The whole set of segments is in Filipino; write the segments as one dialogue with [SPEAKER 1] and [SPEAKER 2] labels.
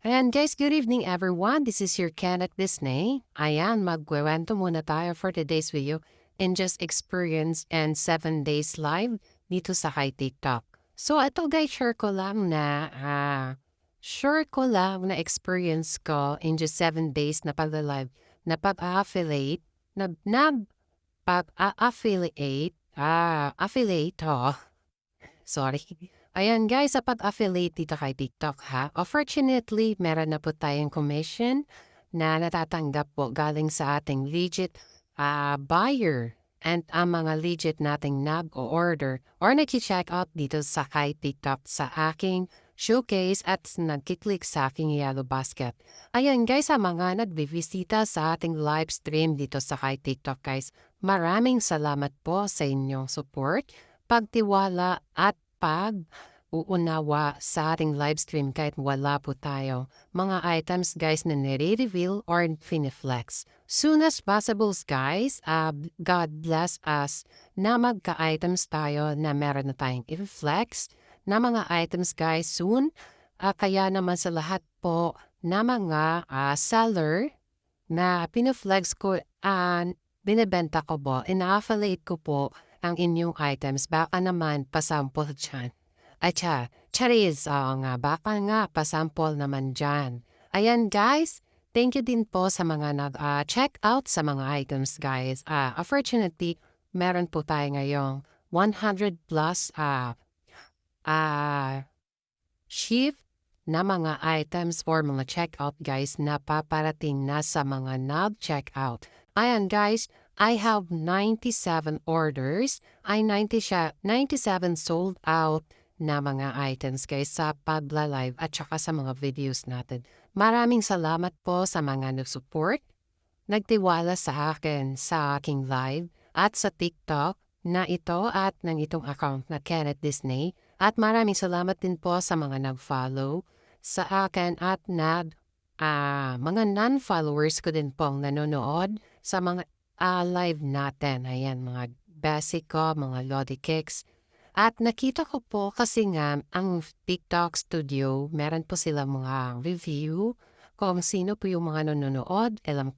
[SPEAKER 1] Ayan guys, good evening everyone. This is your Kenneth Disney. Ayan, magkwento muna tayo for today's video and just experience and 7 days live dito sa kay TikTok. So ito guys, share ko lang na experience ko in just 7 days na pag-live na pag-affiliate, affiliate, sorry. Ayan guys, sa pag-affiliate dito kay TikTok ha. Fortunately, meron na po tayong commission na natatanggap po galing sa ating legit buyer and ang mga legit nating nag-o-order or nag-check out dito sa kay TikTok sa aking showcase at nag-click sa aking yellow basket. Ayan guys, sa mga nagbibisita sa ating live stream dito sa kay TikTok guys, maraming salamat po sa inyong support, pagtiwala at pag-uunawa sa ating livestream kahit wala po tayo. Mga items guys na nire-reveal or finiflex. Soon as possible guys, God bless us na magka-items tayo na meron na tayong i-flex na mga items guys soon. Kaya naman sa lahat po na mga seller na piniflex ko binibenta ko po, ina-affiliate ko po ang inyong items, baka naman pasample dyan. Charis, baka nga pasample naman dyan. Ayan guys, thank you din po sa mga nag-check out sa mga items guys. Unfortunately, meron po tayo ngayong 100 plus shift na mga items for mga checkout guys na paparating na sa mga nag-checkout. Ayan guys, I have 97 orders. 97 sold out na mga items guys sa pagla-live at saka sa mga videos natin. Maraming salamat po sa mga nag-support, nagtiwala sa akin sa aking live at sa TikTok na ito at ng itong account na Kenneth Disney. At maraming salamat din po sa mga nag-follow sa akin at mga non-followers ko din pong nanonood sa mga live natin. Ayan, mga basic ko, mga Lodi Kicks. At nakita ko po kasi nga ang TikTok studio, meron po sila mga review kung sino po yung mga nanonood, ilang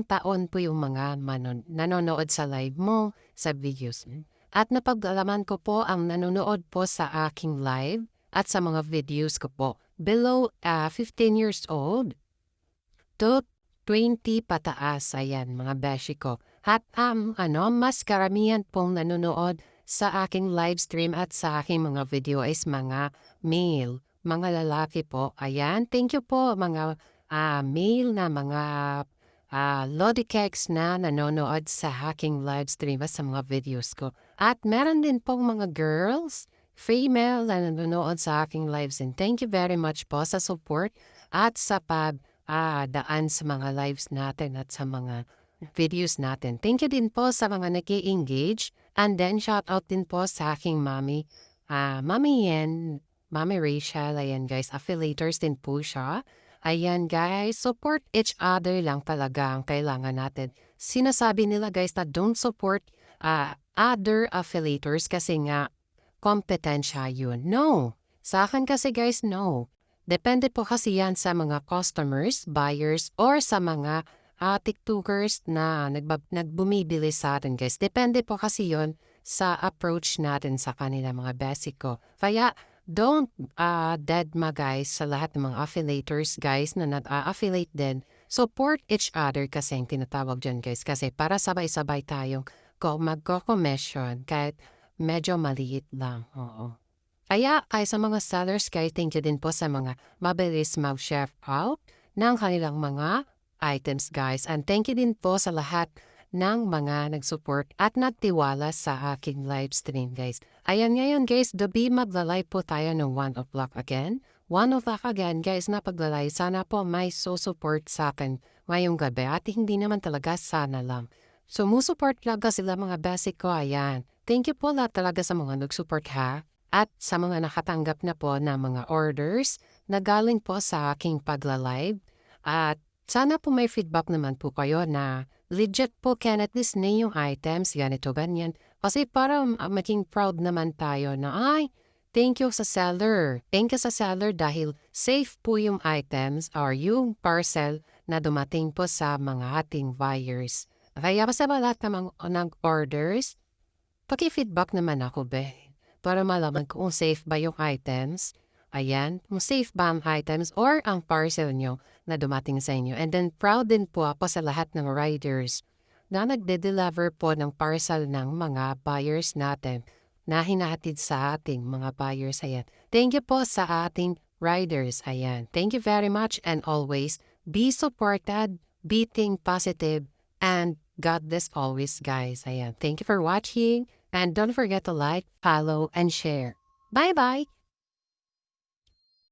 [SPEAKER 1] taon po yung mga nanonood sa live mo, sa videos. At napag-alaman ko po ang nanonood po sa aking live at sa mga videos ko po. Below 15 years old to 20 pataas, ayan mga beshi ko. At mas karamihan pong nanonood sa aking live stream at sa aking mga video is mga male, mga lalaki po. Ayan, thank you po mga male na mga Lodi Cakes na nanonood sa aking live stream at sa mga videos ko. At meron din pong mga girls, female na nanonood sa aking lives. And thank you very much po sa support at sa daan sa mga lives natin at sa mga videos natin. Thank you din po sa mga nag-i-engage. And then shout out din po sa aking mommy. Mommy Yen, Mommy Rachel, ayan guys, affiliators din po siya. Ayan guys, support each other lang talaga ang kailangan natin. Sinasabi nila guys na don't support other affiliators kasi nga kompetensya yun. No, sa akin kasi guys, no. Depende po kasi yan sa mga customers, buyers, or sa mga TikTokers na nagbumibili sa atin guys. Depende po kasi yon sa approach natin sa kanila mga basic ko. Kaya don't deadma guys sa lahat ng mga affiliators guys na nag-affiliate din. Support each other kasi ang tinatawag dyan guys. Kasi para sabay-sabay tayong magko-commission kahit medyo maliit lang. Oo. Kaya sa mga sellers guys, thank you din po sa mga mabilis mag-share out ng kanilang mga items guys. And thank you din po sa lahat ng mga nag-support at nagtiwala sa aking live stream guys. Ayan ngayon guys, gabi magla-live po tayo ng 1 o'clock again. 1 o'clock again guys na pagla-live. Sana po may support sa akin ngayong gabi at hindi naman talaga sana lang. Sumusupport talaga sila mga basic ko. Ayan. Thank you po lahat talaga sa mga nag-support ha. At sa mga nakatanggap na po na mga orders na galing po sa aking pagla-live. At sana po may feedback naman po kayo na legit po Kenneth Disney yung items, ganito, ganyan. Kasi para maging proud naman tayo na Thank you sa seller. Thank you sa seller dahil safe po yung items or yung parcel na dumating po sa mga ating buyers. Kaya sa mga lahat ng orders, paki-feedback naman ako be. Para malaman ko kung safe ba yung items. Ayan, kung safe ba ang items or ang parcel nyo na dumating sa inyo. And then proud din po ako sa lahat ng riders na nagde-deliver po ng parcel ng mga buyers natin na hinahatid sa ating mga buyers. Ayan. Thank you po sa ating riders. Ayan. Thank you very much and always be supported, be think positive, and God bless always, guys. Ayan. Thank you for watching and don't forget to like, follow, and share. Bye-bye!